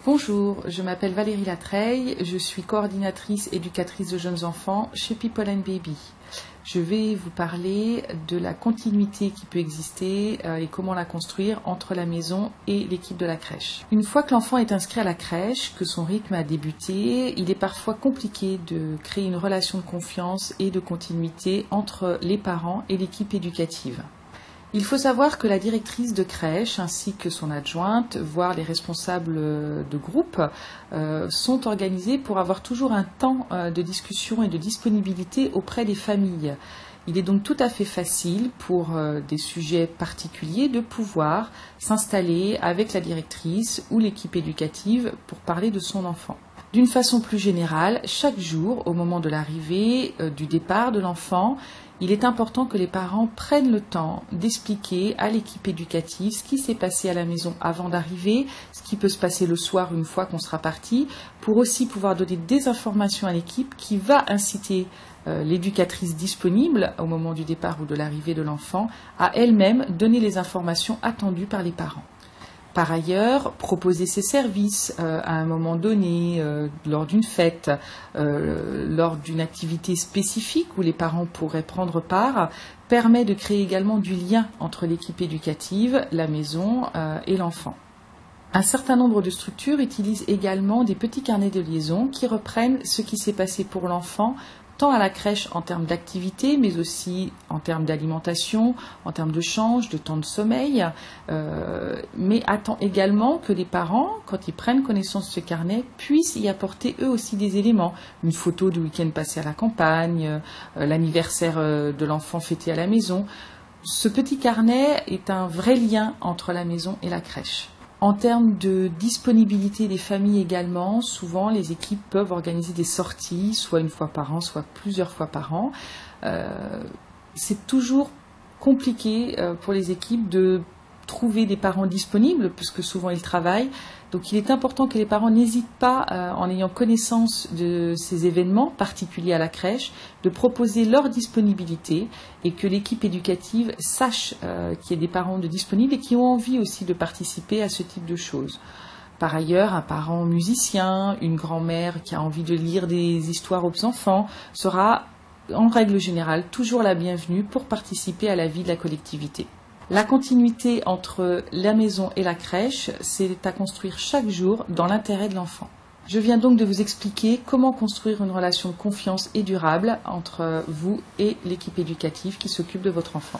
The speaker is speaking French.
Bonjour, je m'appelle Valérie Latreille, je suis coordinatrice éducatrice de jeunes enfants chez People & Baby. Je vais vous parler de la continuité qui peut exister et comment la construire entre la maison et l'équipe de la crèche. Une fois que l'enfant est inscrit à la crèche, que son rythme a débuté, il est parfois compliqué de créer une relation de confiance et de continuité entre les parents et l'équipe éducative. Il faut savoir que la directrice de crèche ainsi que son adjointe, voire les responsables de groupe, sont organisés pour avoir toujours un temps de discussion et de disponibilité auprès des familles. Il est donc tout à fait facile pour des sujets particuliers de pouvoir s'installer avec la directrice ou l'équipe éducative pour parler de son enfant. D'une façon plus générale, chaque jour, au moment de l'arrivée, du départ de l'enfant, il est important que les parents prennent le temps d'expliquer à l'équipe éducative ce qui s'est passé à la maison avant d'arriver, ce qui peut se passer le soir une fois qu'on sera parti, pour aussi pouvoir donner des informations à l'équipe qui va inciter l'éducatrice disponible au moment du départ ou de l'arrivée de l'enfant à elle-même donner les informations attendues par les parents. Par ailleurs, proposer ses services à un moment donné, lors d'une fête, lors d'une activité spécifique où les parents pourraient prendre part, permet de créer également du lien entre l'équipe éducative, la maison et l'enfant. Un certain nombre de structures utilisent également des petits carnets de liaison qui reprennent ce qui s'est passé pour l'enfant, tant à la crèche en termes d'activité, mais aussi en termes d'alimentation, en termes de change, de temps de sommeil, mais attend également que les parents, quand ils prennent connaissance de ce carnet, puissent y apporter eux aussi des éléments. Une photo du week-end passé à la campagne, l'anniversaire de l'enfant fêté à la maison. Ce petit carnet est un vrai lien entre la maison et la crèche. En termes de disponibilité des familles également, souvent les équipes peuvent organiser des sorties, soit une fois par an, soit plusieurs fois par an. C'est toujours compliqué pour les équipes de trouver des parents disponibles, puisque souvent ils travaillent. Donc il est important que les parents n'hésitent pas, en ayant connaissance de ces événements particuliers à la crèche, de proposer leur disponibilité et que l'équipe éducative sache qu'il y a des parents disponibles et qui ont envie aussi de participer à ce type de choses. Par ailleurs, un parent musicien, une grand-mère qui a envie de lire des histoires aux enfants sera, en règle générale, toujours la bienvenue pour participer à la vie de la collectivité. La continuité entre la maison et la crèche, c'est à construire chaque jour dans l'intérêt de l'enfant. Je viens donc de vous expliquer comment construire une relation de confiance et durable entre vous et l'équipe éducative qui s'occupe de votre enfant.